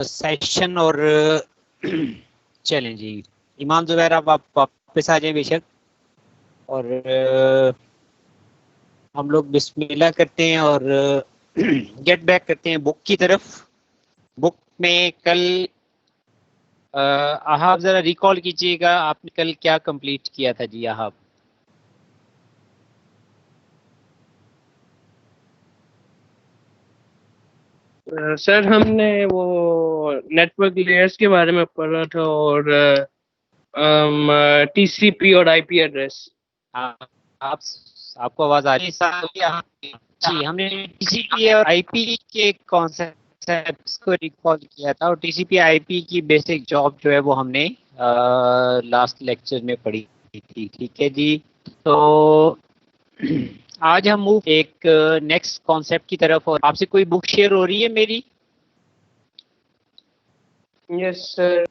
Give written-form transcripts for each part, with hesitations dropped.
Session और चलें जी, इमाम ज़ुबैर आप वापस आ जाएं बेशक, और हम लोग बिस्मिल्लाह करते हैं और गेट बैक करते हैं बुक की तरफ। बुक में कल आप ज़रा रिकॉल कीजिएगा, आपने कल क्या कंप्लीट किया था जी आप? सर हमने वो नेटवर्क लेयर्स के बारे में पढ़ा था और टीसीपी और आईपी एड्रेस। आप आपको आवाज आ रही है? जी, हमने टीसीपी और आईपी के कॉन्सेप्ट्स को रिकॉल किया था और टीसीपी आईपी की बेसिक जॉब जो है वो हमने लास्ट लेक्चर में पढ़ी थी। ठीक है जी, तो आज हम मूव एक नेक्स्ट कॉन्सेप्ट की तरफ। और आपसे कोई बुक शेयर हो रही है मेरी? Yes sir.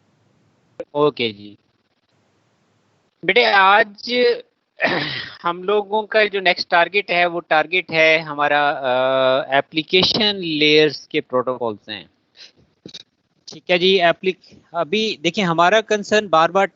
ओके जी बेटे, आज हम लोगों का जो नेक्स्ट टारगेट है वो टारगेट है हमारा एप्लीकेशन लेयर्स के प्रोटोकॉल्स हैं। ठीक है जी, अभी देखिए हमारा कंसर्न बार बार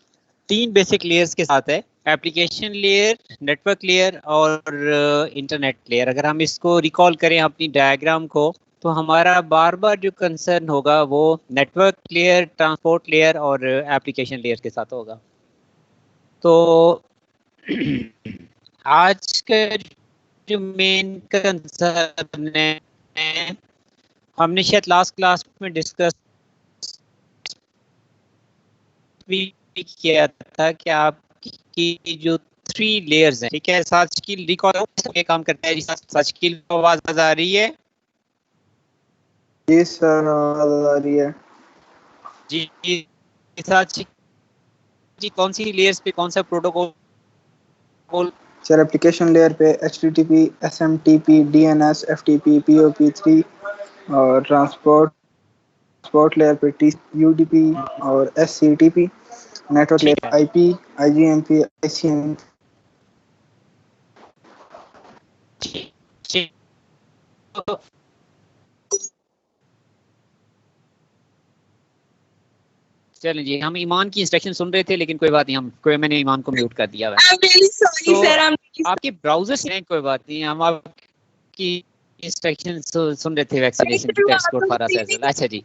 3 बेसिक लेयर्स के साथ है, एप्लीकेशन लेयर, नेटवर्क लेयर और इंटरनेट लेयर। अगर हम इसको रिकॉल करें अपनी डायग्राम को, तो हमारा बार बार जो कंसर्न होगा वो नेटवर्क लेयर, ट्रांसपोर्ट लेयर और एप्लीकेशन लेयर के साथ होगा। तो आज का जो मेन कंसर्न है, हमने शायद लास्ट क्लास में डिस्कस भी किया था कि आपकी जो 3 लेयर्स हैं, ठीक है, साजिकिल रिकॉल ये काम करता है। साजिकिल को आवाज आ रही है? जी सर आवाज आ रही है जी। साजिकिल जी कौन सी लेयर्स पे कौन सा प्रोटोकॉल? सर एप्लीकेशन लेयर पे HTTP, SMTP, DNS, FTP, POP3 और ट्रांसपोर्ट लेयर पे UDP और SCTP, network layer IP, IGMP, ICMP। चलें जी, हम ईमान की इंस्ट्रक्शन सुन रहे थे, लेकिन कोई बात नहीं, मैंने ईमान को म्यूट कर दिया है। तो आपके ब्राउजर से कोई बात नहीं, हम आपकी इंस्ट्रक्शन सुन रहे थे वैक्सीनेशन की टेक्स्ट फॉर अस। अच्छा जी,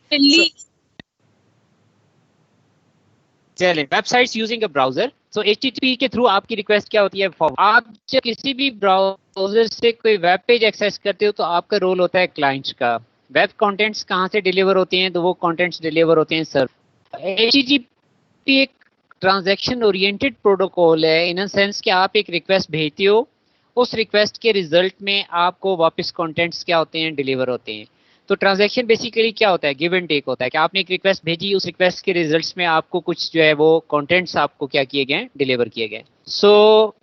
चलें, websites using a browser. So HTTP के थ्रू आपकी रिक्वेस्ट क्या होती है? आप जब किसी भी ब्राउजर से कोई वेब पेज एक्सेस करते हो तो आपका रोल होता है क्लाइंट्स का। वेब कंटेंट्स कहाँ से डिलीवर होते हैं? तो वो कंटेंट्स डिलीवर होते हैं सर्वर। HTTP एक ट्रांजैक्शन ओरिएंटेड प्रोटोकॉल है, इन अ सेंस कि आप एक रिक्वेस्ट भेजते हो, उस रिक्वेस्ट के रिजल्ट में आपको वापस कंटेंट्स क्या होते हैं? डिलीवर होते हैं। तो ट्रांजैक्शन बेसिकली क्या होता है? गिव एंड टेक होता है कि आपने एक रिक्वेस्ट भेजी, उस रिक्वेस्ट के रिजल्ट्स में आपको कुछ जो है वो कंटेंट्स आपको क्या किए गए? डिलीवर किए गए। सो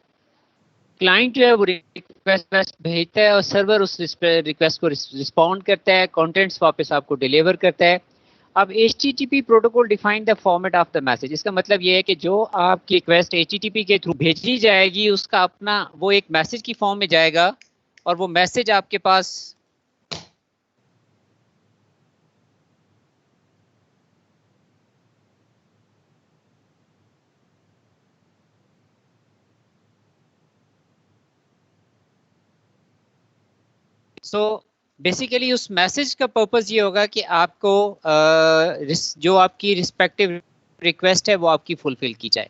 क्लाइंट जो है वो रिक्वेस्ट भेजता है और सर्वर उस रिक्वेस्ट को रिस्पॉन्ड करता है, कंटेंट्स वापस आपको डिलीवर करता है। अब HTTP protocol define the format of the message. इसका मतलब ये है कि जो आपकी रिक्वेस्ट HTTP के थ्रू भेजी जाएगी, उसका अपना वो एक मैसेज की फॉर्म में जाएगा और वो मैसेज आपके पास बेसिकली उस मैसेज का पर्पस ये होगा कि आपको जो आपकी रिस्पेक्टिव रिक्वेस्ट है वो आपकी फुलफिल की जाए।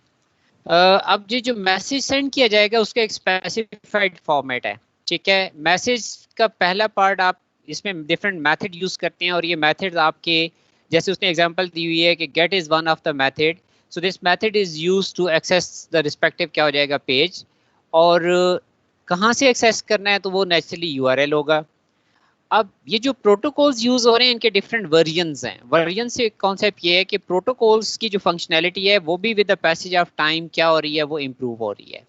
अब जो मैसेज सेंड किया जाएगा उसका एक स्पेसिफाइड फॉर्मेट है। ठीक है, मैसेज का पहला पार्ट आप इसमें डिफरेंट मेथड यूज करते हैं और ये मेथड आपके, जैसे उसने एग्जांपल दी हुई है कि GET is one of the method. So this method is use to access the respective क्या हो जाएगा? पेज। और कहाँ से एक्सेस करना है? तो वो नेचुरली URL होगा। अब ये जो प्रोटोकॉल्स यूज हो रहे हैं इनके डिफरेंट वर्जन्स हैं। वर्जन से कॉन्सेप्ट ये है कि प्रोटोकॉल्स की जो फंक्शनैलिटी है वो भी with the passage of time क्या हो रही है? वो इम्प्रूव हो रही है।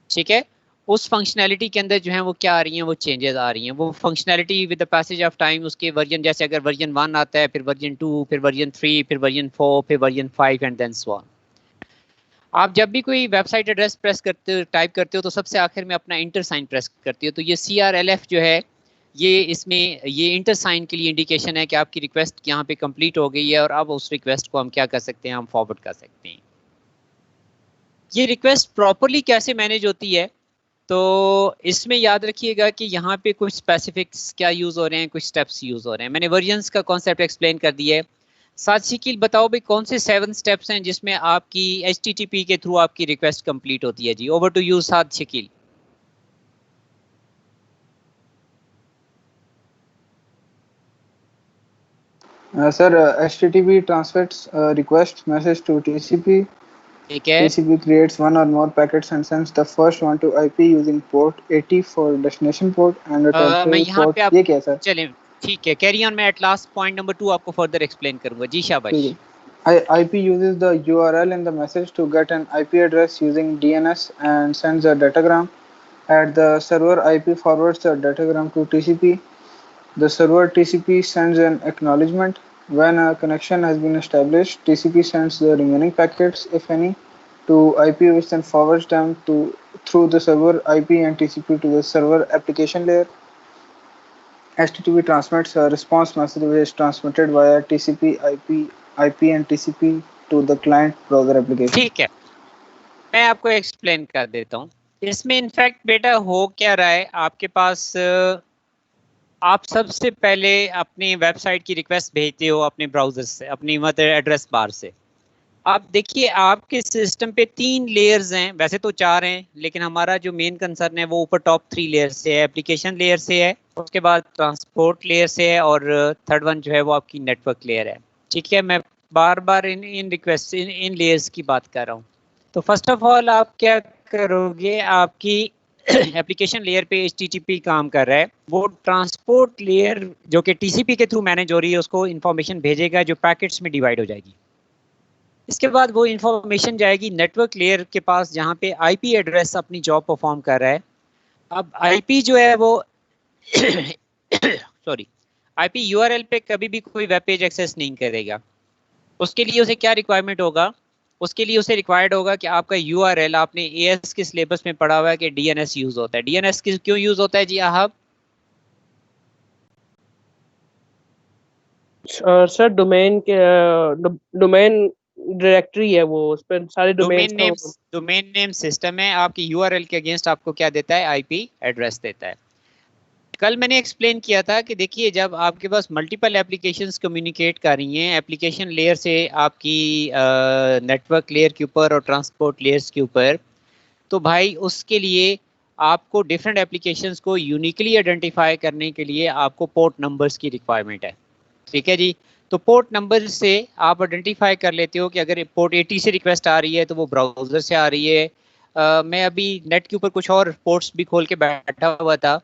ठीक है, उस फंक्शनैलिटी के अंदर जो है वो क्या आ रही हैं? वो चेंजेस आ रही हैं। वो functionality with the passage of time, उसके वर्जन, जैसे अगर वर्जन 1 आता है, फिर वर्जन 2, फिर वर्जन 3, फिर वर्जन 4, फिर version 5 and then so on. आप जब भी कोई वेबसाइट एड्रेस प्रेस करते हो, टाइप करते हो, तो सबसे आखिर में अपना इंटर साइन प्रेस करते हो। तो ये CRLF जो है, ये इसमें ये इंटर साइन के लिए इंडिकेशन है कि आपकी रिक्वेस्ट यहाँ पे कंप्लीट हो गई है और अब उस रिक्वेस्ट को हम क्या कर सकते हैं, हम फॉरवर्ड कर सकते हैं। ये रिक्वेस्ट प्रॉपरली कैसे मैनेज होती है, तो इसमें याद रखिएगा कि यहाँ पे कुछ स्पेसिफिक्स क्या यूज हो रहे हैं, कुछ स्टेप्स यूज हो रहे हैं। मैंने वर्जन्स का कॉन्सेप्ट एक्सप्लेन कर दिया है। साथ शिकील बताओ भाई कौन से 7 स्टेप्स हैं जिसमें आपकी HTTP के थ्रू आपकी रिक्वेस्ट कंप्लीट होती है। जी ओवर टू यू साथ शिकील। Sir, HTTP transmits a request message to TCP. ठीक है। TCP creates one or more packets and sends the first one to IP using port 80 for destination port and a toll मैं free यहाँ port. पे आप ये क्या है sir? चलें, ठीक है, कैरी ऑन। मैं एट लास्ट पॉइंट नंबर 2 आपको फर्दर एक्सप्लेन करूंगा। जी शाबाश। ठीक है। IP uses the URL in the message to get an IP address using DNS and sends a datagram. At the server, IP forwards the datagram to TCP. The server TCP sends an acknowledgement. When a connection has been established, TCP sends the remaining packets, if any, to IP, which then forwards them through the server IP and TCP to the server application layer. HTTP transmits a response message which is transmitted via TCP, IP and TCP to the client browser application. ठीक है, मैं आपको explain कर देता हूँ। इसमें in fact बेटा हो क्या रहा है, आपके पास आप सबसे पहले अपनी वेबसाइट की रिक्वेस्ट भेजते हो अपने ब्राउजर से, अपनी मदर एड्रेस बार से। आप देखिए आपके सिस्टम पे 3 लेयर्स हैं, वैसे तो 4 हैं, लेकिन हमारा जो मेन कंसर्न है वो ऊपर टॉप 3 लेयर से है, एप्लीकेशन लेयर से है, उसके बाद ट्रांसपोर्ट लेयर से है, और थर्ड वन जो है वो आपकी नेटवर्क लेयर है। ठीक है, मैं बार बार इन रिक्वेस्ट इन लेयर्स की बात कर रहा हूँ। तो फर्स्ट ऑफ ऑल आप क्या करोगे, आपकी एप्लीकेशन लेयर पे HTTP काम कर रहा है, वो ट्रांसपोर्ट लेयर जो कि TCP के थ्रू मैनेज हो रही है उसको इन्फॉर्मेशन भेजेगा जो पैकेट्स में डिवाइड हो जाएगी। इसके बाद वो इन्फॉर्मेशन जाएगी नेटवर्क लेयर के पास जहाँ पे IP एड्रेस अपनी जॉब परफॉर्म कर रहा है। अब IP जो है वो सॉरी, IP URL पे कभी भी कोई वेब पेज एक्सेस नहीं करेगा। उसके लिए उसे क्या रिक्वायरमेंट होगा, उसके लिए उसे रिक्वायर्ड होगा कि आपका URL, आपने AS के सिलेबस में पढ़ा हुआ है कि DNS यूज होता है। DNS क्यों यूज होता है जी आहब? सर डोमेन के डोमेन डायरेक्टरी है वो, उस पर सारे डोमेन्स का डोमेन नेम सिस्टम है, आपकी URL के अगेंस्ट आपको क्या देता है, IP एड्रेस देता है। कल मैंने एक्सप्लेन किया था कि देखिए जब आपके पास मल्टीपल एप्लीकेशंस कम्युनिकेट कर रही हैं एप्लीकेशन लेयर से आपकी नेटवर्क लेयर के ऊपर और ट्रांसपोर्ट लेयर्स के ऊपर, तो भाई उसके लिए आपको डिफरेंट एप्लीकेशंस को यूनिकली आइडेंटिफाई करने के लिए आपको पोर्ट नंबर्स की रिक्वायरमेंट है। ठीक है जी, तो पोर्ट नंबर से आप आइडेंटिफाई कर लेते हो कि अगर पोर्ट 80 से रिक्वेस्ट आ रही है तो वो ब्राउज़र से आ रही है। मैं अभी नेट के ऊपर कुछ और पोर्ट्स भी खोल के बैठा हुआ था,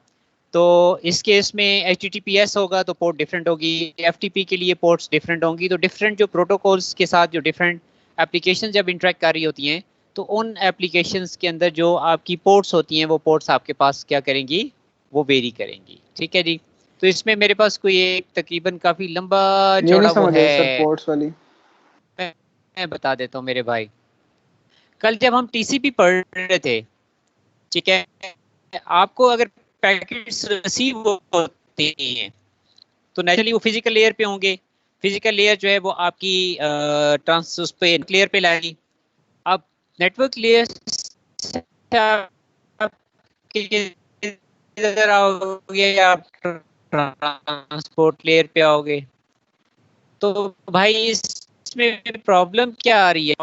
तो इस केस में HTTPS होगा तो पोर्ट डिफरेंट होगी, FTP के लिए पोर्ट्स डिफरेंट होंगी। तो डिफरेंट जो प्रोटोकॉल्स के साथ जो डिफरेंट एप्लीकेशन जब इंटरेक्ट कर रही होती हैं तो उन एप्लीकेशंस के अंदर जो आपकी पोर्ट्स होती हैं वो पोर्ट्स आपके पास क्या करेंगी, वो वेरी करेंगी। ठीक है जी, तो इसमें मेरे पास कोई एक तकरीबन काफी लंबा ये चौड़ा नहीं वो समझ है, आई सर पोर्ट्स वाली। मैं बता देता हूँ मेरे भाई। कल जब हम TCP पढ़ रहे थे, ठीक है, आपको अगर पैकेट्स रिसीव होते हैं तो नेचुरली वो फिजिकल लेयर पे होंगे। फिजिकल लेयर जो है वो आपकी ट्रांस उस पे लेयर पे लाएगी। अब नेटवर्क लेयर इधर आओगे या ट्रांसपोर्ट लेयर पे आओगे, तो भाई इसमें प्रॉब्लम क्या आ रही है,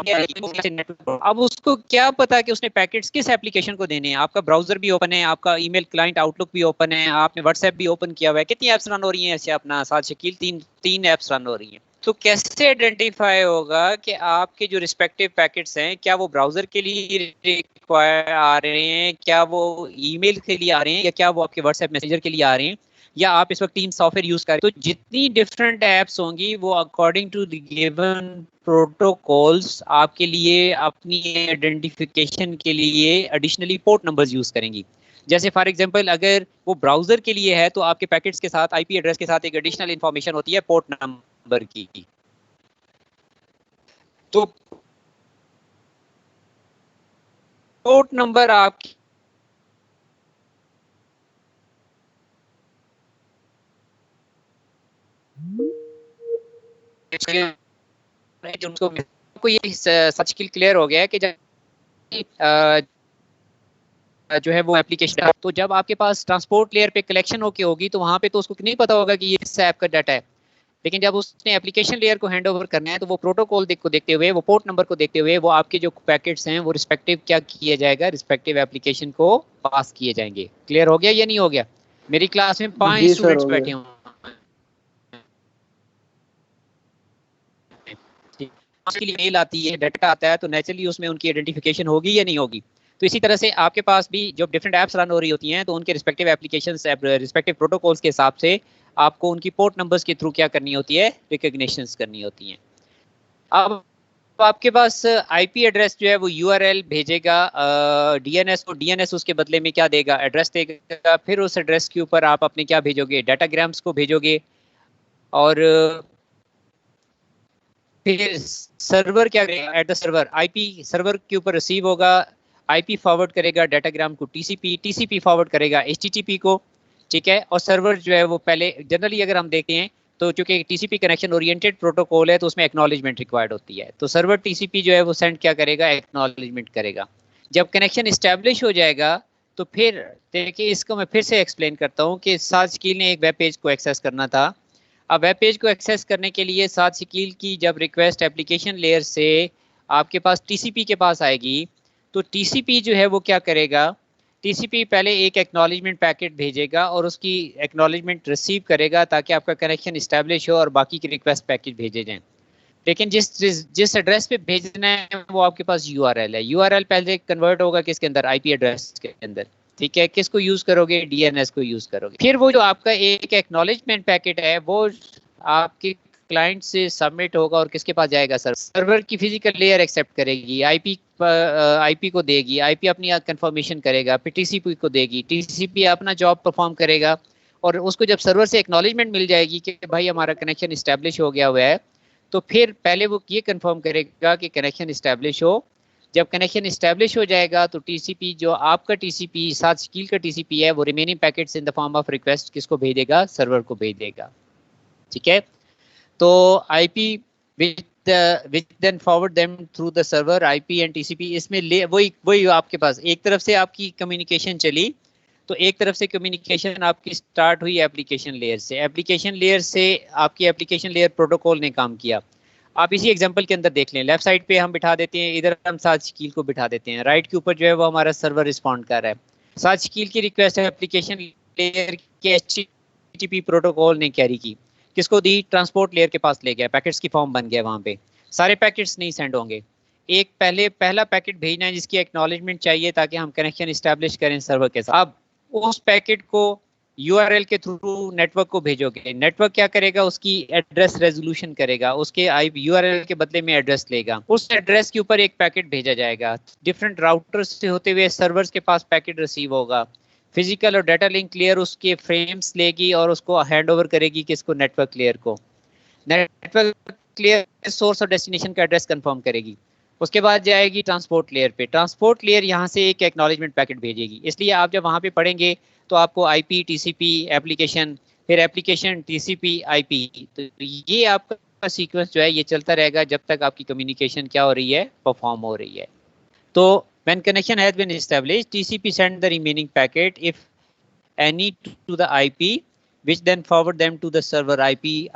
अब उसको क्या पता कि उसने पैकेट्स किस एप्लीकेशन को देने हैं। आपका ब्राउजर भी ओपन है, आपका ईमेल क्लाइंट आउटलुक भी ओपन है, आपने व्हाट्सएप भी ओपन किया हुआ है, कितनी एप्स रन हो रही हैं ऐसे अपना साथ शकील, तीन एप्स रन हो रही हैं। तो कैसे आइडेंटिफाई होगा कि आपके जो रिस्पेक्टिव पैकेट्स हैं क्या वो ब्राउजर के लिए रिक्वायर आ रहे हैं, क्या वो ईमेल के लिए आ रहे हैं, या क्या वो आपके व्हाट्सएप मैसेंजर के लिए आ रहे हैं, या आप इस वक्त टीम सॉफ्टवेयर यूज कर रहे हैं। तो जितनी डिफरेंट एप्स होंगी वो according to the given protocols आपके लिए अपनी आइडेंटिफिकेशन के लिए एडिशनली पोर्ट नंबर्स यूज करेंगी। जैसे फॉर एग्जांपल अगर वो ब्राउजर के लिए है तो आपके पैकेट्स के साथ IP एड्रेस के साथ एक एडिशनल इंफॉर्मेशन होती है पोर्ट नंबर की। तो पोर्ट नंबर आपकी उनको ये सच क्लियर हो गया है कि जब जो है वो एप्लीकेशन, तो जब आपके पास ट्रांसपोर्ट लेयर पे कलेक्शन होके होगी तो वहां पे तो उसको नहीं पता होगा कि ये इस ऐप का डाटा है। लेकिन जब उसने एप्लीकेशन लेयर को हैंड ओवर करना है तो वो प्रोटोकॉल को देखते हुए, वो पोर्ट नंबर को देखते हुए, वो आपके जो पैकेट्स हैं वो रिस्पेक्टिव क्या किया जाएगा, रिस्पेक्टिव एप्लीकेशन को पास किए जाएंगे। क्लियर हो गया या नहीं हो गया? मेरी क्लास में 5 जी सर, स्टूडेंट्स हो बैठे गया। हुए के लिए मेल आती है, डाटा आता है, तो नेचुरली उसमें उनकी आइडेंटिफिकेशन होगी या नहीं होगी। तो इसी तरह से आपके पास भी जो डिफरेंट ऐप्स रन हो रही होती हैं तो उनके रिस्पेक्टिव एप्लीकेशंस, रिस्पेक्टिव प्रोटोकॉल्स के हिसाब से आपको उनकी पोर्ट नंबर्स के थ्रू क्या करनी होती है, रिकॉग्निशंस करनी होती हैं। अब आपके पास आईपी एड्रेस जो है वो यूआरएल भेजेगा डीएनएस को, डीएनएस उसके बदले में क्या देगा, एड्रेस देगा। फिर उस एड्रेस के ऊपर आप अपने क्या भेजोगे, डाटाग्राम्स को भेजोगे। और फिर सर्वर क्या करेगा, at the server IP server के ऊपर रिसीव होगा, आईपी फॉरवर्ड करेगा डाटाग्राम को टीसीपी, टीसीपी फॉरवर्ड करेगा एचटीटीपी को। ठीक है, और सर्वर जो है वो पहले जनरली अगर हम देखते हैं तो चूंकि टीसीपी कनेक्शन ओरिएंटेड प्रोटोकॉल है तो उसमें एक्नॉलेजमेंट रिक्वायर्ड होती है, तो सर्वर टीसीपी जो है वो सेंड क्या करेगा, एक्नॉलेजमेंट करेगा। जब कनेक्शन इस्टेब्लिश हो जाएगा तो फिर देखिए, इसको मैं फिर से एक्सप्लेन करता हूँ कि साजिद ने एक वेब पेज को एक्सेस करना था। अब वेब पेज को एक्सेस करने के लिए साजिद की जब रिक्वेस्ट एप्लीकेशन लेयर से आपके पास टीसीपी के पास आएगी तो टीसीपी जो है वो क्या करेगा, टीसीपी पहले एक एक्नॉलेजमेंट पैकेट भेजेगा और उसकी एक्नॉलेजमेंट रिसीव करेगा ताकि आपका कनेक्शन इस्टेब्लिश हो और बाकी के रिक्वेस्ट पैकेट भेजे जाएं। लेकिन जिस जिस जिस एड्रेस पे भेजना है वो आपके पास यूआरएल है, यूआरएल पहले कन्वर्ट होगा किसके अंदर, आईपी एड्रेस के अंदर। ठीक है, किसको यूज करोगे, डीएनएस को यूज करोगे। फिर वो जो आपका एक एक्नॉलेजमेंट पैकेट है वो आपके क्लाइंट से सबमिट होगा और किसके पास जाएगा, सर्वर की फिजिकल लेयर एक्सेप्ट करेगी, आईपी आईपी को देगी, आईपी अपनी कंफर्मेशन करेगा, फिर टीसीपी को देगी, टीसीपी अपना जॉब परफॉर्म करेगा। और उसको जब सर्वर से एक्नॉलेजमेंट मिल जाएगी कि भाई हमारा कनेक्शन इस्टेब्लिश हो गया हुआ है, तो फिर पहले वो ये कंफर्म करेगा कि कनेक्शन इस्टेब्लिश हो। जब कनेक्शन इस्टेब्लिश हो जाएगा तो टीसीपी जो आपका टीसीपी साथ स्किल का टीसीपी है वो remaining packets in the form of request किसको भेज देगा, सर्वर को भेज देगा। ठीक है, तो IP which then forward them through the server, IP and TCP, इसमें वही वही आपके पास एक तरफ से आपकी कम्युनिकेशन चली, तो एक तरफ से कम्युनिकेशन आपकी स्टार्ट हुई एप्लीकेशन लेयर से, एप्लीकेशन लेयर से आपकी एप्लीकेशन लेयर प्रोटोकॉल ने काम किया। आप इसी एग्जांपल के अंदर देख लें, लेफ्ट साइड पे हम बिठा देते हैं, इधर हम साथ शकील को बिठा देते हैं, राइट के ऊपर जो है वो हमारा सर्वर रिस्पॉन्ड कर रहा है। साथ शकील की रिक्वेस्ट है एप्लीकेशन लेयर के एचटीटीपी प्रोटोकॉल ने कैरी की, किसको दी, ट्रांसपोर्ट लेयर के पास ले गया, पैकेट्स की फॉर्म बन गया, वहां पे सारे पैकेट्स नहीं सेंड होंगे, एक पहला पैकेट भेजना है जिसकी एक्नॉलेजमेंट चाहिए ताकि हम कनेक्शन इस्टेब्लिश करें सर्वर के साथ। अब उस पैकेट को यूआरएल के थ्रू नेटवर्क को भेजोगे, नेटवर्क क्या करेगा, उसकी एड्रेस रेजोल्यूशन करेगा, उसके आई यूआरएल के बदले में एड्रेस लेगा, उस एड्रेस के ऊपर एक पैकेट भेजा जाएगा, डिफरेंट राउटर्स से होते हुए सर्वर्स के पास पैकेट रिसीव होगा, फिजिकल और डाटा लिंक लेयर उसके फ्रेम्स लेगी और उसको हैंड ओवर करेगी किसको, नेटवर्क लेयर को। नेटवर्क लेयर सोर्स और डेस्टिनेशन का एड्रेस कंफर्म करेगी, उसके बाद जाएगी ट्रांसपोर्ट लेयर पे, ट्रांसपोर्ट लेयर यहाँ से एक एक्नॉलेजमेंट पैकेट भेजेगी। इसलिए आप जब वहाँ पे पढ़ेंगे तो आपको आईपी टीसीपी एप्लीकेशन, फिर एप्लीकेशन टीसीपी आईपी, तो ये आपका सीक्वेंस जो है ये चलता रहेगा जब तक आपकी कम्युनिकेशन क्या हो रही है, परफॉर्म हो रही है। तो when connection has been established, TCP send the remaining packet if any to the IP, which then forward them to the server IP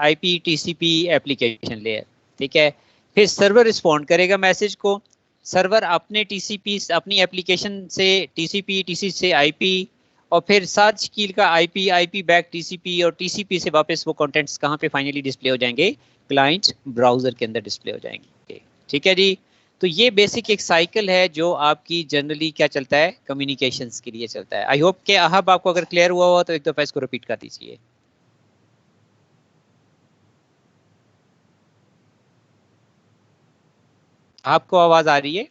TCP application layer। ठीक है, फिर सर्वर रिस्पॉन्ड करेगा मैसेज को, सर्वर अपने टीसीपी अपनी application से TCP, TCP से IP, और फिर साथ शकील का आईपी, आईपी बैक टीसीपी, और टीसीपी से वापस वो कंटेंट्स कहाँ पे फाइनली डिस्प्ले हो जाएंगे, क्लाइंट ब्राउजर के अंदर डिस्प्ले हो जाएंगे। ठीक है जी, तो ये बेसिक एक साइकिल है जो आपकी जनरली क्या चलता है, कम्युनिकेशंस के लिए चलता है। आई होप कि अब आपको अगर क्लियर हुआ हो तो एक दफा इसको रिपीट कर दीजिए। आपको आवाज आ रही है?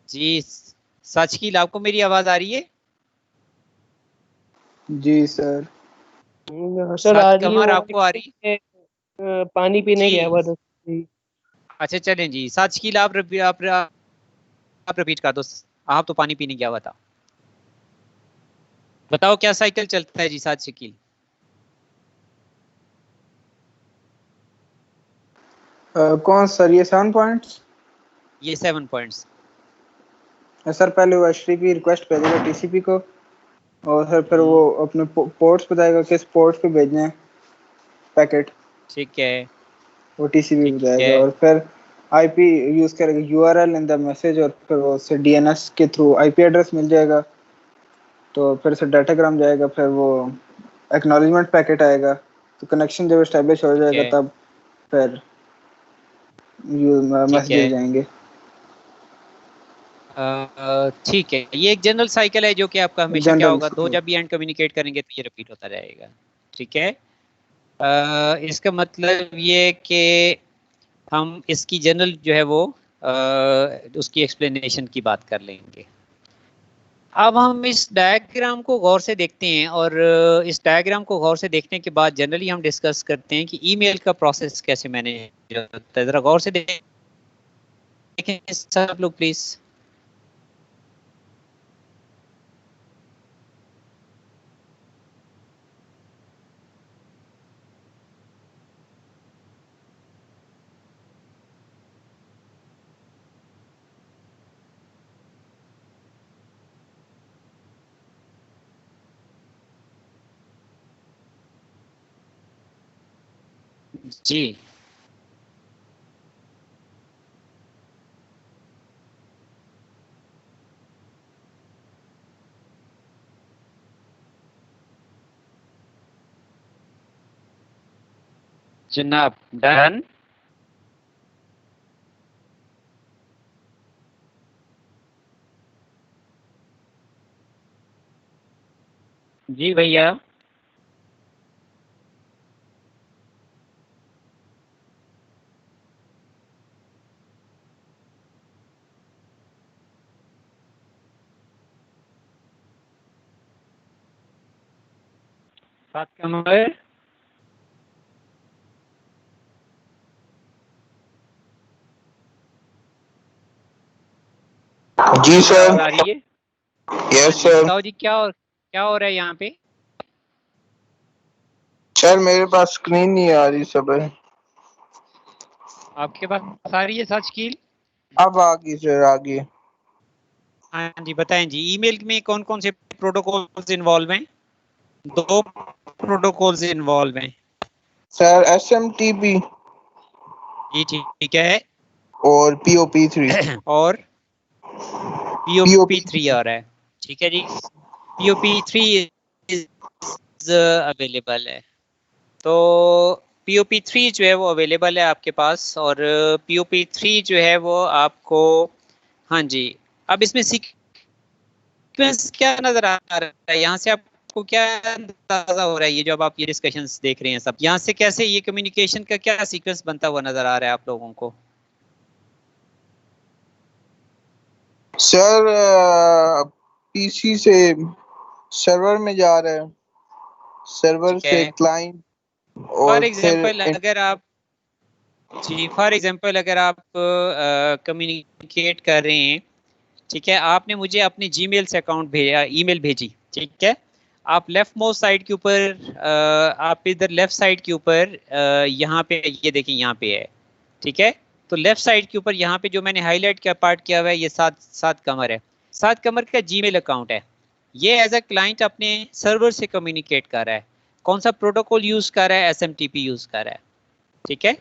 जी साजिद, आपको मेरी आवाज आ रही है? जी सर। सर आ रही है, आपको आ रही है? पानी पीने गया हुआ था। अच्छा चलें जी, साजिद आप रिपीट कर दो, आप तो पानी पीने गया हुआ था। बताओ क्या साइकिल चलता है जी साथ शकील? कौन सर, ये 7 पॉइंट्स? ये 7 पॉइंट्स। सर पहले वो HTTP रिक्वेस्ट भेजेगा TCP को, और सर फिर वो अपने पोर्ट्स बताएगा किस पोर्ट पे भेजने हैं पैकेट, ठीक है, वो TCP ठीक बताएगा, है, और फिर IP यूज करेगा URL इन द मैसेज, और फिर वो से DNS के थ्रू IP एड्रेस मिल जाएगा, तो फिर से डाटाग्राम जाएगा, फिर वो एक्नॉलेजमेंट पैकेट आएगा, तो कनेक्शन जब एस्टेब्लिश हो ठीक जाएगा है, तब फिर ठीक है। मैसेजेस जाएंगे। ठीक है, ये एक जनरल साइकिल है जो कि आपका हमेशा क्या जनरल। होगा, दो जब भी एंड कम्युनिकेट करेंगे तो ये रिपीट होता रहेगा। ठीक है। इसका मतलब ये कि हम इसकी जनरल जो है वो उसकी एक्सप्लेनेशन की बात कर लेंगे। अब हम इस डायग्राम को गौर से देखते हैं, और इस डायग्राम को गौर से देखने के बाद जनरली हम डिस्कस करते हैं कि ईमेल का प्रोसेस कैसे मैनेज होता है। जरा गौर से देखें सब लोग प्लीज। जी जनाब, डन। जी भैया। सात कमर। जी जी सर। आवाज आ रही है? हाँ यस जी, सर। बताओ जी क्या हो रहा है यहाँ पे? सर मेरे पास स्क्रीन नहीं आ रही सब। आपके पास आ रही है सच की? अब आ गई सर, आ गई। हाँ जी, बताएं जी, ईमेल में कौन कौन से प्रोटोकॉल्स इन्वॉल्व हैं? दो प्रोटोकॉल्स इन्वॉल्व हैं। सर SMTP जी ठीक है। और POP3। और POP POP3 आ रहा है। ठीक है जी, POP3 इज अवेलेबल है। तो POP3 जो है वो अवेलेबल है आपके पास, और POP3 जो है वो आपको, हाँ जी। अब इसमें सीक्वेंस क्या नजर आ रहा है यहाँ से, आपको क्या अंदाजा हो रहा है? ये जो अब आप ये डिस्कशंस देख रहे हैं सब, यहाँ से कैसे ये कम्युनिकेशन का क्या सीक्वेंस बनता हुआ नजर आ रहा है आप लोगों को? सर PC से सर्वर में जा रहा है, सर्वर ठीक से है। क्लाइंट, फॉर और फिर एग्जांपल अगर आप, जी फॉर एग्जांपल अगर आप कम्युनिकेट कर रहे हैं, ठीक है, आपने मुझे अपने जीमेल से अकाउंट भेजा, ईमेल भेजी, ठीक है। आप लेफ्ट मोस्ट साइड के ऊपर, आप इधर लेफ्ट साइड के ऊपर, यहाँ पे ये देखिए यहाँ पे है, ठीक है। तो लेफ्ट साइड के ऊपर यहाँ पे जो मैंने हाईलाइट का पार्ट किया हुआ है, ये सात कमर है। सात कमर का जीमेल अकाउंट है। ये एज अ क्लाइंट अपने सर्वर से कम्युनिकेट कर रहा है। कौन सा प्रोटोकॉल यूज कर रहा है? SMTP यूज कर रहा है। ठीक है।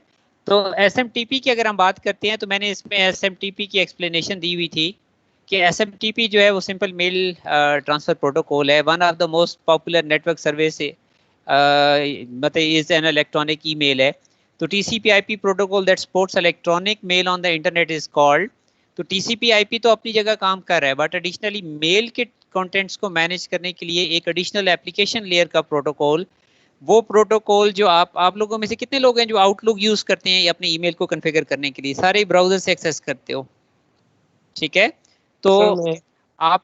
तो SMTP की अगर हम बात करते हैं, तो मैंने इसमें SMTP की एक्सप्लेनेशन दी हुई थी कि SMTP जो है वो सिंपल मेल ट्रांसफर प्रोटोकॉल है, one of the most popular network service, मतलब इज एन इलेक्ट्रॉनिक ईमेल है। तो TCP/IP protocol that supports electronic mail on the internet is called. तो TCP/IP तो अपनी जगह काम कर रहा है, बट एडिशनली मेल के कंटेंट्स को मैनेज करने के लिए एक एडिशनल एप्लीकेशन लेयर का प्रोटोकॉल, वो प्रोटोकॉल जो आप लोगों में से कितने लोग हैं जो आउटलुक यूज करते हैं अपने ईमेल को कॉन्फ़िगर करने के लिए? सारे ब्राउजर से एक्सेस करते हो, ठीक है। तो सर मैं आप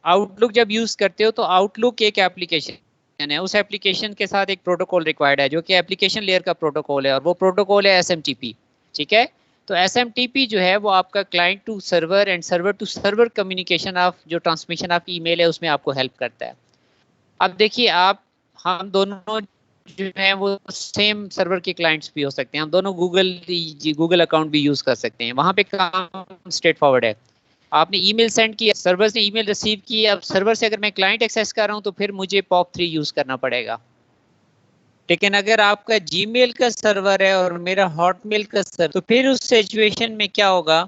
आउटलुक जब यूज करते हो तो आउटलुक एक एप्लीकेशन है, उस एप्लीकेशन के साथ एक प्रोटोकॉल रिक्वायर्ड है जो कि एप्लीकेशन लेयर का प्रोटोकॉल है, और वो प्रोटोकॉल है SMTP। ठीक है। तो SMTP जो है वो आपका client to server and server to server communication of जो ट्रांसमिशन ऑफ ईमेल है उसमें आपको हेल्प करता है। अब देखिए आप, हम दोनों जो है वो सेम सर्वर के क्लाइंट्स भी हो सकते हैं, हम दोनों गूगल अकाउंट भी यूज कर सकते हैं, वहां पे काम स्ट्रेट फॉरवर्ड है। आपने ईमेल सेंड किया, सर्वर से ईमेल रिसीव की, अब सर्वर से अगर मैं क्लाइंट एक्सेस कर रहा हूं तो फिर मुझे POP3 यूज करना पड़ेगा। लेकिन अगर आपका जीमेल का सर्वर है और मेरा हॉटमेल का सर्वर, तो फिर उस सिचुएशन में क्या होगा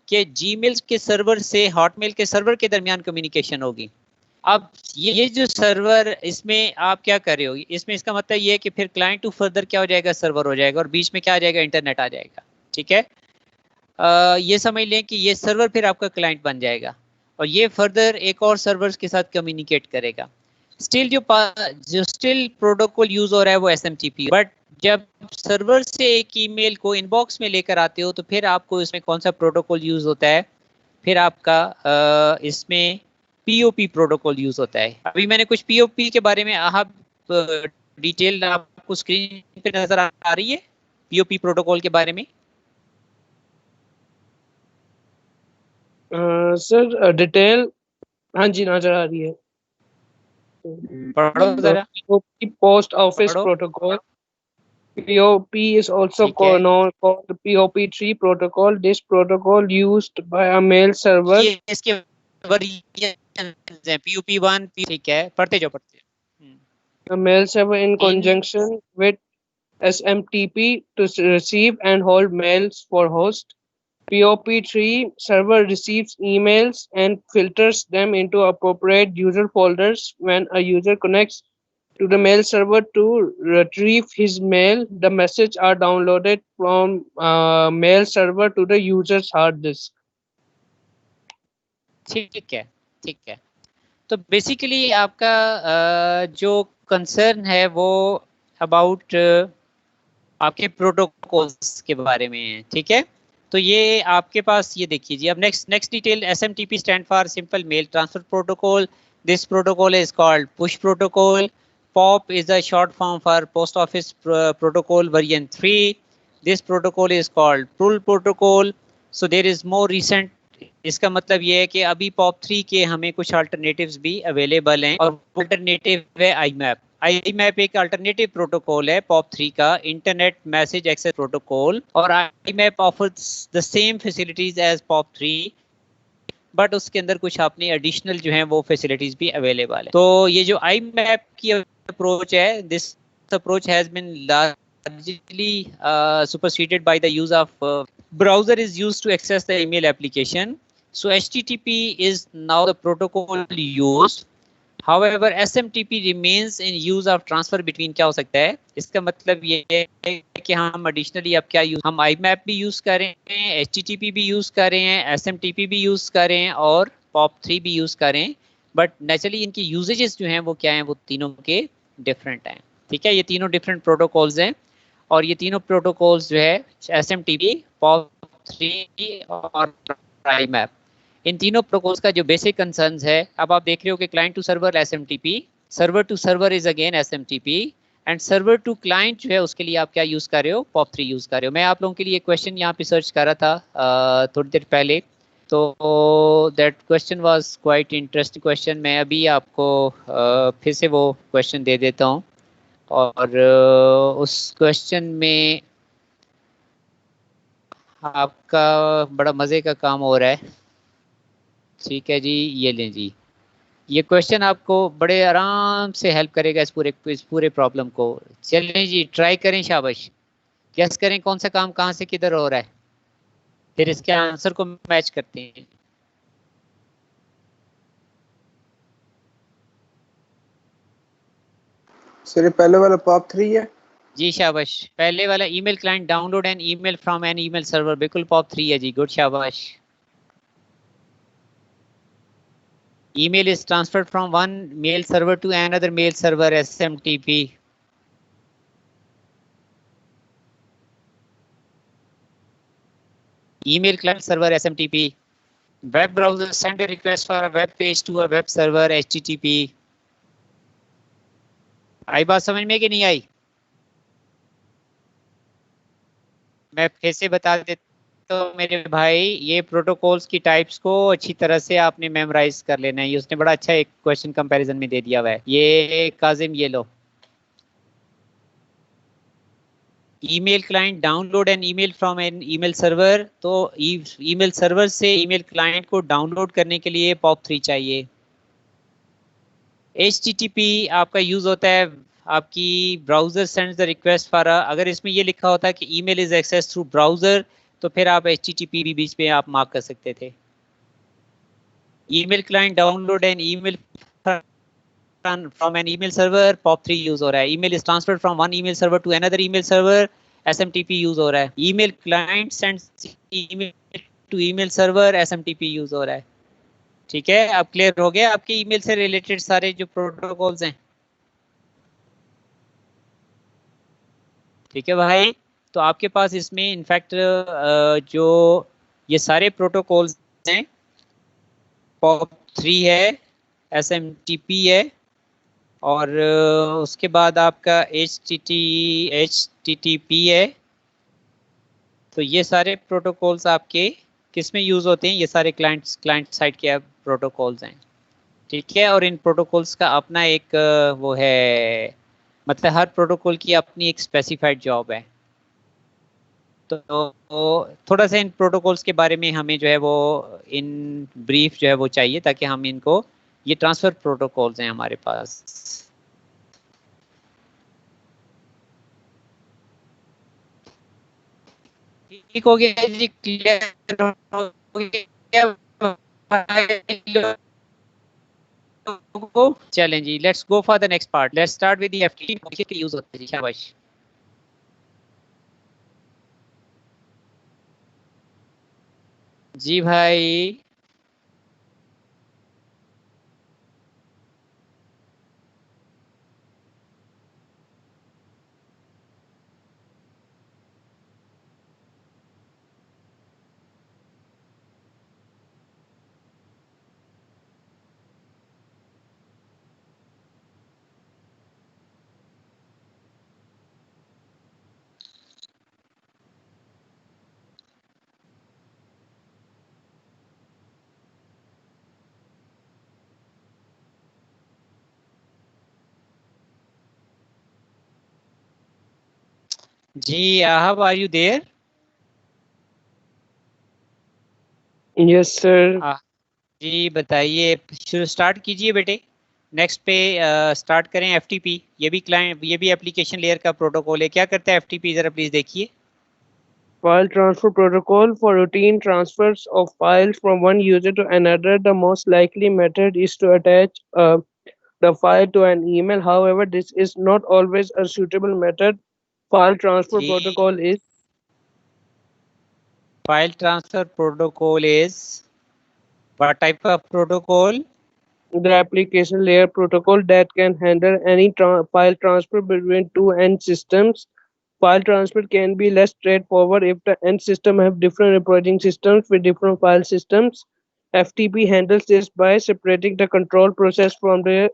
कि जीमेल के सर्वर से हॉटमेल के सर्वर के दरमियान कम्युनिकेशन होगी। अब ये जो सर्वर, इसमें आप क्या कर रहे हो, इसमें इसका मतलब ये है कि फिर क्लाइंट टू फर्दर क्या हो जाएगा, सर्वर हो जाएगा, और बीच में क्या आ जाएगा, इंटरनेट आ जाएगा। ठीक है, ये समझ लें कि ये सर्वर फिर आपका क्लाइंट बन जाएगा और ये फर्दर एक और सर्वर के साथ कम्युनिकेट करेगा। स्टिल जो स्टिल प्रोटोकॉल यूज हो रहा है वो SMTP, बट जब सर्वर से एक ईमेल को इनबॉक्स में लेकर आते हो तो फिर आपको इसमें कौन सा प्रोटोकॉल यूज होता है, फिर आपका इसमें POP प्रोटोकॉल यूज होता है। अभी मैंने कुछ POP के बारे में आप डिटेल आपको स्क्रीन पे नजर आ रही है POP प्रोटोकॉल के बारे में? सर डिटेल, हाँ जी नजर आ रही है। पढ़ो जरा, पोस्ट ऑफिस पढ़ो। प्रोटोकॉल, POP is also ठीक है, known called the POP3 protocol. This protocol used by a mail server. ये इसके वेरिएशंस हैं, POP1, ठीक है, पढ़ते जाओ पढ़ते जाओ। A mail server in in conjunction with SMTP to receive and hold mails for host. POP3 server receives emails and filters them into appropriate user folders. When a user connects to the mail server to retrieve his mail, the messages are downloaded from mail server to the user's hard disk. ठीक है, ठीक है। तो basically आपका जो concern है वो about आपके प्रोटोकॉल्स के बारे में है। ठीक है, तो ये आपके पास, ये देखिए जी। अब next detail, SMTP stand for simple mail transfer protocol. This protocol is called push protocol. POP is a short form for post office protocol version 3. This protocol is called pull protocol. So there is more recent, इसका मतलब ये है कि अभी POP3 के हमें कुछ alternatives भी अवेलेबल हैं, और अल्टरनेटिव है IMAP। IMAP एक अल्टरनेटिव प्रोटोकॉल है POP3 का, इंटरनेट मैसेज एक्सेस प्रोटोकॉल, और IMAP offers the same facilities as POP3, but उसके अंदर कुछ अपनी एडिशनल जो है वो फैसिलिटीज भी अवेलेबल है। तो ये जो IMAP की अप्रोच है, this approach has been largely superseded by the use of browser is used to access the email application. So HTTP is now the protocol used. However, SMTP remains in use of transfer between, क्या हो सकता है, इसका मतलब ये है कि हम एडिशनली अब क्या यूज, हम IMAP भी यूज कर रहे हैं, HTTP भी यूज कर रहे हैं, SMTP भी यूज कर रहे हैं, और POP3 भी यूज कर रहे हैं, बट नेचुरली इनकी यूजेजेस जो हैं वो क्या हैं, वो तीनों के डिफरेंट हैं। ठीक है, ये तीनों डिफरेंट प्रोटोकॉल्स हैं, और ये तीनों प्रोटोकॉल्स जो है SMTP, POP3 और IMAP, इन तीनों प्रोटोकॉल्स का जो बेसिक कंसर्न्स है, अब आप देख रहे हो कि client to server SMTP, server to server is again SMTP, and server to client जो है उसके लिए आप क्या यूज कर रहे हो, POP3 यूज कर रहे हो। मैं आप लोगों के लिए क्वेश्चन यहाँ पे सर्च कर रहा था थोड़ी देर पहले, तो that question was quite interesting question. मैं अभी आपको फिर से वो क्वेश्चन दे देता हूँ, और उस क्वेश्चन में आपका बड़ा मजे का काम हो रहा है। ठीक है जी, ये लें जी, ये क्वेश्चन आपको बड़े आराम से हेल्प करेगा इस पूरे प्रॉब्लम को। चलें जी, ट्राई करें, शाबाश, गेस करें कौन सा काम कहाँ से किधर हो रहा है, फिर इसके आंसर को मैच करते हैं। सर ये पहले वाला POP3 है। जी शाबाश, पहले वाला email client download an email from an email server, बिल्कुल POP3 है जी, गुड, शाबाश। email is transferred from one mail server to another mail server, SMTP. Email client server, SMTP. Web browser send a request for a web page to a web server, HTTP. आई बात समझ में कि नहीं आई? मैं फिर से बता देता तो मेरे भाई ये प्रोटोकॉल्स की टाइप्स को अच्छी तरह से आपने मेमोराइज कर लेना है। ये उसने बड़ा अच्छा एक क्वेश्चन कंपैरिजन में दे दिया हुआ है। ये काजिम ये लो, email client download an email from an email server. तो ईमेल सर्वर से ईमेल क्लाइंट को डाउनलोड करने के लिए POP3 चाहिए। HTTP आपका यूज होता है, आपकी browser sends the request for, अगर इसमें ये लिखा होता है कि email is access through browser, तो फिर आप HTTP भी बीच में आप मार्क कर सकते थे। Email client download an email from an email server, POP3 use हो रहा है। email is transferred from one email server to another email server, SMTP use हो रहा है। email client sends email to email server, SMTP use हो रहा है। ठीक है, अब क्लियर हो गया आपके ईमेल से रिलेटेड सारे जो प्रोटोकॉल्स हैं। ठीक है भाई, तो आपके पास इसमें इनफैक्ट जो ये सारे प्रोटोकॉल्स हैं, POP3 है, SMTP है, और उसके बाद आपका HTTP है। तो ये सारे प्रोटोकॉल्स आपके किस में यूज होते हैं? ये सारे क्लाइंट साइड के प्रोटोकॉल्स हैं। ठीक है, और इन प्रोटोकॉल्स का अपना एक वो है, मतलब हर प्रोटोकॉल की अपनी एक स्पेसिफाइड जॉब है। तो थोड़ा सा इन प्रोटोकॉल्स के बारे में हमें जो है वो इन ब्रीफ जो है वो चाहिए, ताकि हम इनको, ये ट्रांसफर प्रोटोकॉल्स हैं हमारे पास। ठीक हो गया जी, क्लियर हो गया भाई? चलें जी, let's go for the next part. Let's start with the FTP के यूज होते हैं। शाबाश जी भाई। जी आहब, are you there? Yes, sir. जी बताइए, शुरू स्टार्ट कीजिए बेटे। नेक्स्ट पे स्टार्ट करें। FTP, ये भी क्लाइंट, ये भी एप्लीकेशन लेयर का प्रोटोकॉल है। क्या करता है FTP, जरा प्लीज देखिए। File transfer protocol for routine transfers of files from one user to another. The most likely method is to attach the file to an email. However, this is not always a suitable method. File transfer जी, protocol is file transfer protocol is what type of protocol? the application layer protocol that can handle any file transfer between two end systems. File transfer can be less straightforward if the end system have different operating systems with different file systems. FTP handles this by separating the control process from the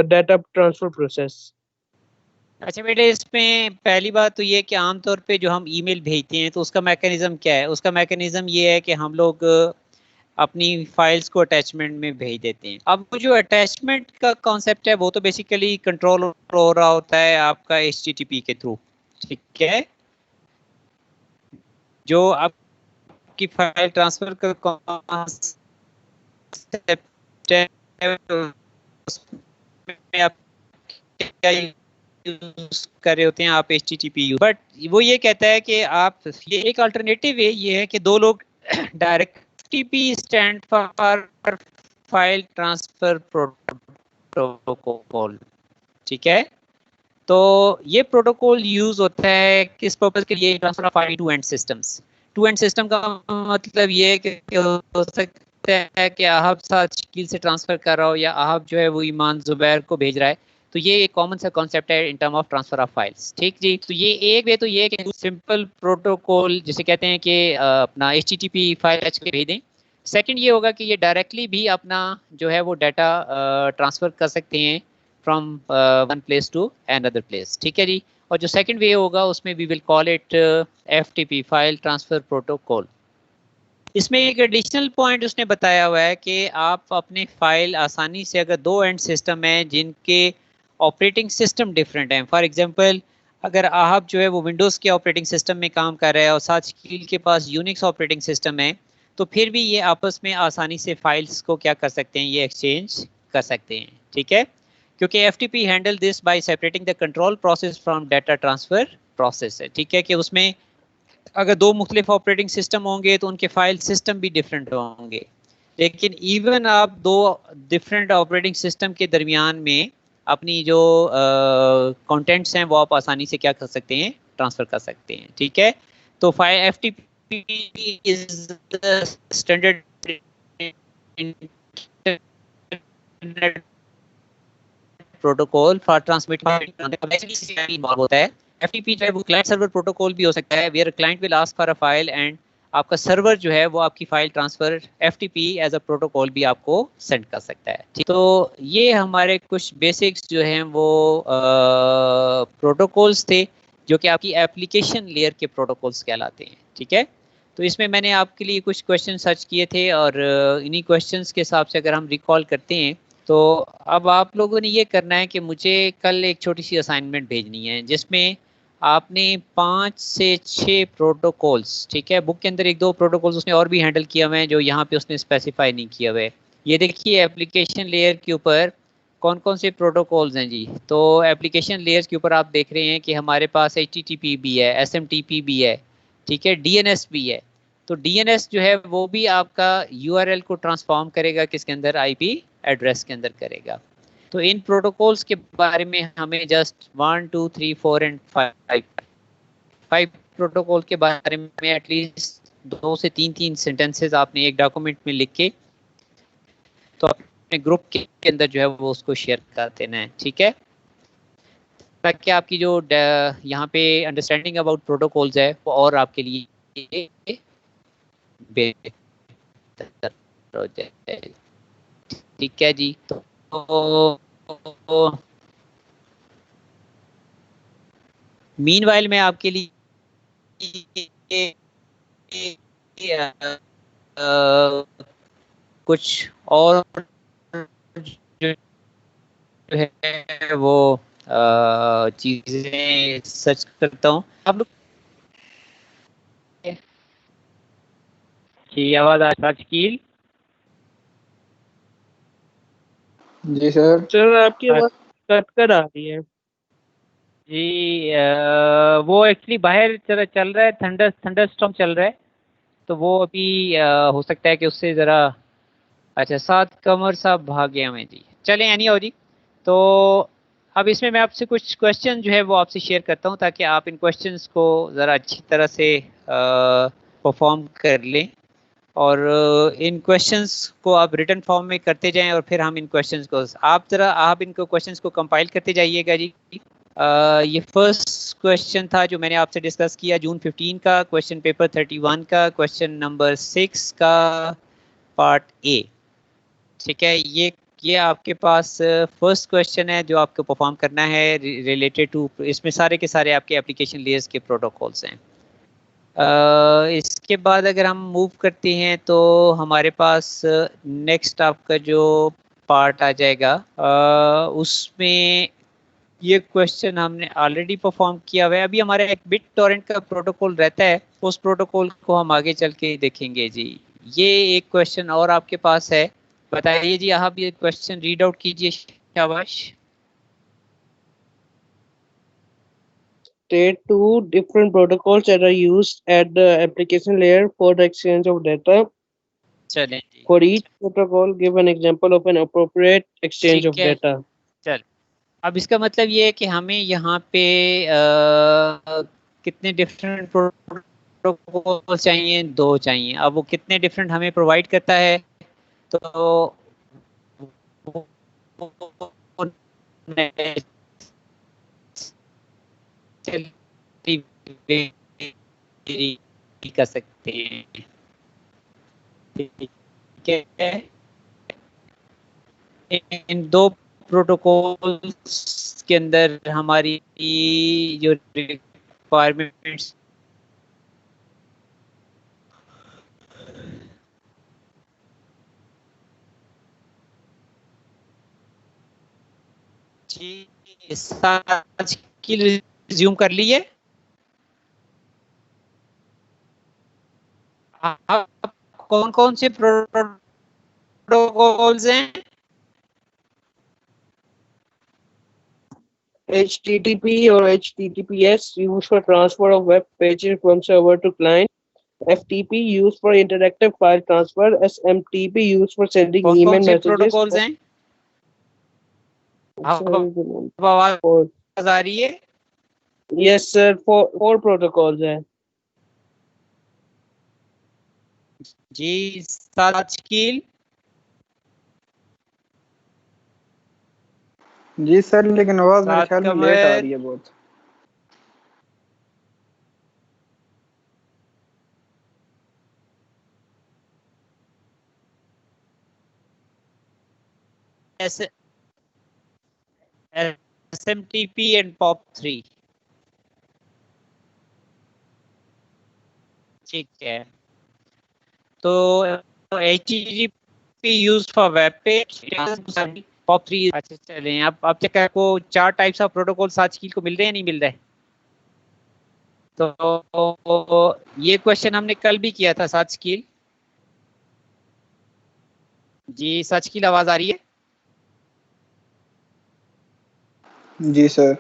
data transfer process. अच्छा बेटे, इसमें पहली बात तो ये कि आमतौर पे जो हम ईमेल भेजते हैं तो उसका मैकेनिज्म क्या है? उसका मैकेनिज्म ये है कि हम लोग अपनी फाइल्स को अटैचमेंट में भेज देते हैं। अब वो जो अटैचमेंट का कॉन्सेप्ट है वो तो बेसिकली कंट्रोल हो रहा होता है आपका HTTP के थ्रू। ठीक है, जो आपकी फाइल ट्रांसफर का कॉन्सेप्ट है उसमें आप क्या यूज कर रहे होते हैं? आप HTTP यूज, बट वो ये कहता है कि आप, ये एक अल्टरनेटिव वे ये है कि दो लोग direct, FTP stand for file transfer protocol. ठीक है, तो ये प्रोटोकॉल यूज होता है किस पर्पस के लिए? Transfer of file two end systems. Two end system का मतलब ये है कि हो सकता है कि आहब साथ शकील से ट्रांसफर कर रहा हो, या आहब जो है वो ईमान जुबैर को भेज रहा है। तो ये एक कॉमन सा कॉन्सेप्ट है in term of transfer of files. ठीक जी, तो ये एक वे तो ये कि सिंपल प्रोटोकॉल जिसे कहते हैं कि अपना HTTP फाइल के भेज दें। सेकंड ये होगा कि ये डायरेक्टली भी अपना जो है वो डाटा ट्रांसफर कर सकते हैं from one place to another place. ठीक है जी, और जो सेकंड वे होगा उसमें we will call it FTP file transfer protocol. इसमें एक एडिशनल पॉइंट उसने बताया हुआ है कि आप अपने फाइल आसानी से, अगर दो एंड सिस्टम हैं जिनके ऑपरेटिंग सिस्टम डिफरेंट हैं, फॉर एग्जांपल अगर आप जो है वो विंडोज़ के ऑपरेटिंग सिस्टम में काम कर रहे हैं और साथ शकील के पास यूनिक्स ऑपरेटिंग सिस्टम है, तो फिर भी ये आपस में आसानी से फाइल्स को क्या कर सकते हैं, ये एक्सचेंज कर सकते हैं। ठीक है, क्योंकि FTP handle this by separating the control process from data transfer process है। ठीक है, कि उसमें अगर दो मुख्तलिफ ऑपरेटिंग सिस्टम होंगे तो उनके फाइल सिस्टम भी डिफरेंट होंगे, लेकिन इवन आप दो डिफरेंट ऑपरेटिंग सिस्टम के दरमियान में अपनी जो कंटेंट्स हैं वो आप आसानी से क्या कर सकते हैं, ट्रांसफर कर सकते हैं। ठीक है, तो file FTP is the standard internet protocol for transmitting involve होता है। FTP जो है वो क्लाइंट सर्वर प्रोटोकॉल भी हो सकता है, where client will ask for a file and आपका सर्वर जो है वो आपकी file transfer FTP as a protocol भी आपको सेंड कर सकता है। ठीक, तो ये हमारे कुछ बेसिक्स जो हैं वो प्रोटोकॉल्स थे जो कि आपकी एप्लीकेशन लेयर के प्रोटोकॉल्स कहलाते हैं। ठीक है, तो इसमें मैंने आपके लिए कुछ क्वेश्चन सर्च किए थे और इन्हीं क्वेश्चंस के हिसाब से अगर हम रिकॉल करते हैं तो अब आप लोगों ने ये करना है कि मुझे कल एक छोटी सी असाइनमेंट भेजनी है जिसमें आपने 5 से 6 प्रोटोकॉल्स, ठीक है, बुक के अंदर एक दो प्रोटोकॉल्स उसने और भी हैंडल किया हुए हैं जो यहाँ पे उसने स्पेसिफाई नहीं किया हुआ है। ये देखिए एप्लीकेशन लेयर के ऊपर कौन कौन से प्रोटोकॉल्स हैं जी। तो एप्लीकेशन लेयर्स के ऊपर आप देख रहे हैं कि हमारे पास HTTP भी है, SMTP भी है, ठीक है, DNS भी है। तो DNS जो है वो भी आपका URL को ट्रांसफॉर्म करेगा, किसके अंदर, IP एड्रेस के अंदर करेगा। तो इन प्रोटोकॉल्स के बारे में हमें जस्ट 1 2 3 4 एंड 5 प्रोटोकॉल के बारे में एटलीस्ट 2 से 3 सेंटेंसेस आपने एक डॉक्यूमेंट में लिख के तो अपने ग्रुप के अंदर जो है वो उसको शेयर कर देना है। ठीक है, ताकि आपकी जो यहाँ पे अंडरस्टैंडिंग अबाउट प्रोटोकॉल्स है वो और आपके लिए बेहतर हो जाए। ठीक है जी, तो मीनवाइल मैं आपके लिए कुछ और जो है वो चीजें सर्च करता हूँ। आप लोग की आवाज आ शकील? जी सर। सर आपकी आवाज कट कर आ रही है। जी वो एक्चुअली बाहर चल रहा है, थंडर स्टॉर्म चल रहा है, तो वो अभी हो सकता है कि उससे ज़रा, अच्छा, साथ कमर साहब भाग गया मैं जी। चलें एनी हो जी, तो अब इसमें मैं आपसे कुछ क्वेश्चन जो है वो आपसे शेयर करता हूँ ताकि आप इन क्वेश्चंस को ज़रा अच्छी तरह से परफॉर्म कर लें और इन क्वेश्चंस को आप रिटन फॉर्म में करते जाएं और फिर हम इन क्वेश्चंस को आप इनको क्वेश्चंस को कंपाइल करते जाइएगा जी। ये फर्स्ट क्वेश्चन था जो मैंने आपसे डिस्कस किया जून 15 का, क्वेश्चन पेपर 31 का, क्वेश्चन नंबर 6 का, पार्ट ए। ठीक है, ये आपके पास फर्स्ट क्वेश्चन है जो आपको परफॉर्म करना है रिलेटेड टू, इसमें सारे के सारे आपके एप्लीकेशन लेयर्स के प्रोटोकॉल्स हैं। इसके बाद अगर हम मूव करते हैं तो हमारे पास नेक्स्ट आपका जो पार्ट आ जाएगा उसमें ये क्वेश्चन हमने ऑलरेडी परफॉर्म किया हुआ है। अभी हमारा एक बिट टोरेंट का प्रोटोकॉल रहता है, उस प्रोटोकॉल को हम आगे चल के देखेंगे जी। ये एक क्वेश्चन और आपके पास है, बताइए जी, आप ये क्वेश्चन रीड आउट कीजिए शाबाश। State two different protocols that are used at the application layer for the exchange of data. चलें जी, For each protocol, give an example of an appropriate exchange ठीक of है, data. चल अब इसका मतलब ये है कि हमें यहाँ पे कितने डिफरेंट प्रोटोकॉल चाहिए, 2 चाहिए। अब वो कितने डिफरेंट हमें प्रोवाइड करता है, तो कर सकते हैं। ठीक है, इन 2 प्रोटोकॉल्स के अंदर हमारी जो रिक्वायरमेंट्स जी आज की रिज्यूम कर लिए आप? कौन कौन से प्रोटोकॉल्स हैं? HTTP or HTTPS used for transfer of web pages from server to client. FTP used for interactive file transfer. SMTP used for sending कौन कौन email से messages. प्रोटोकॉल्स हैं? आप आवाज Four. आ रही है? Yes, sir. Four protocols हैं. जी साजकील। जी sir, लेकिन आवाज मेरे सात ख्याल में लेट आ कमर। रही है बहुत। S SMTP and POP3। ठीक है, तो HTTP used for web page, POP3। अच्छा चलें, आप चेक करें को 4 टाइप्स ऑफ प्रोटोकॉल साजकील को मिल रहे हैं नहीं मिल रहे? तो ये क्वेश्चन हमने कल भी किया था साजकील। जी साजकील आवाज आ रही है? जी सर।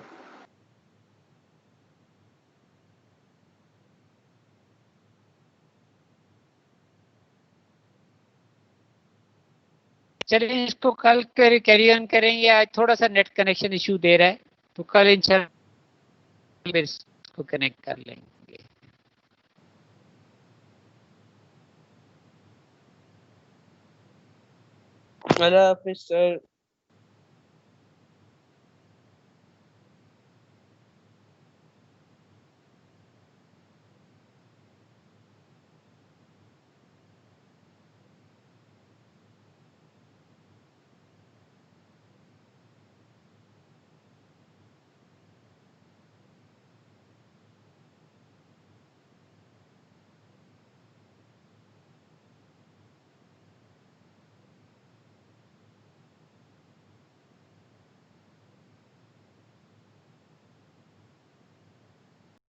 चलिए इसको कल कैरी ऑन करेंगे, आज थोड़ा सा नेट कनेक्शन इशू दे रहा है, तो कल इंशाल्लाह इसको कनेक्ट कर लेंगे। Allah Hafiz, sir.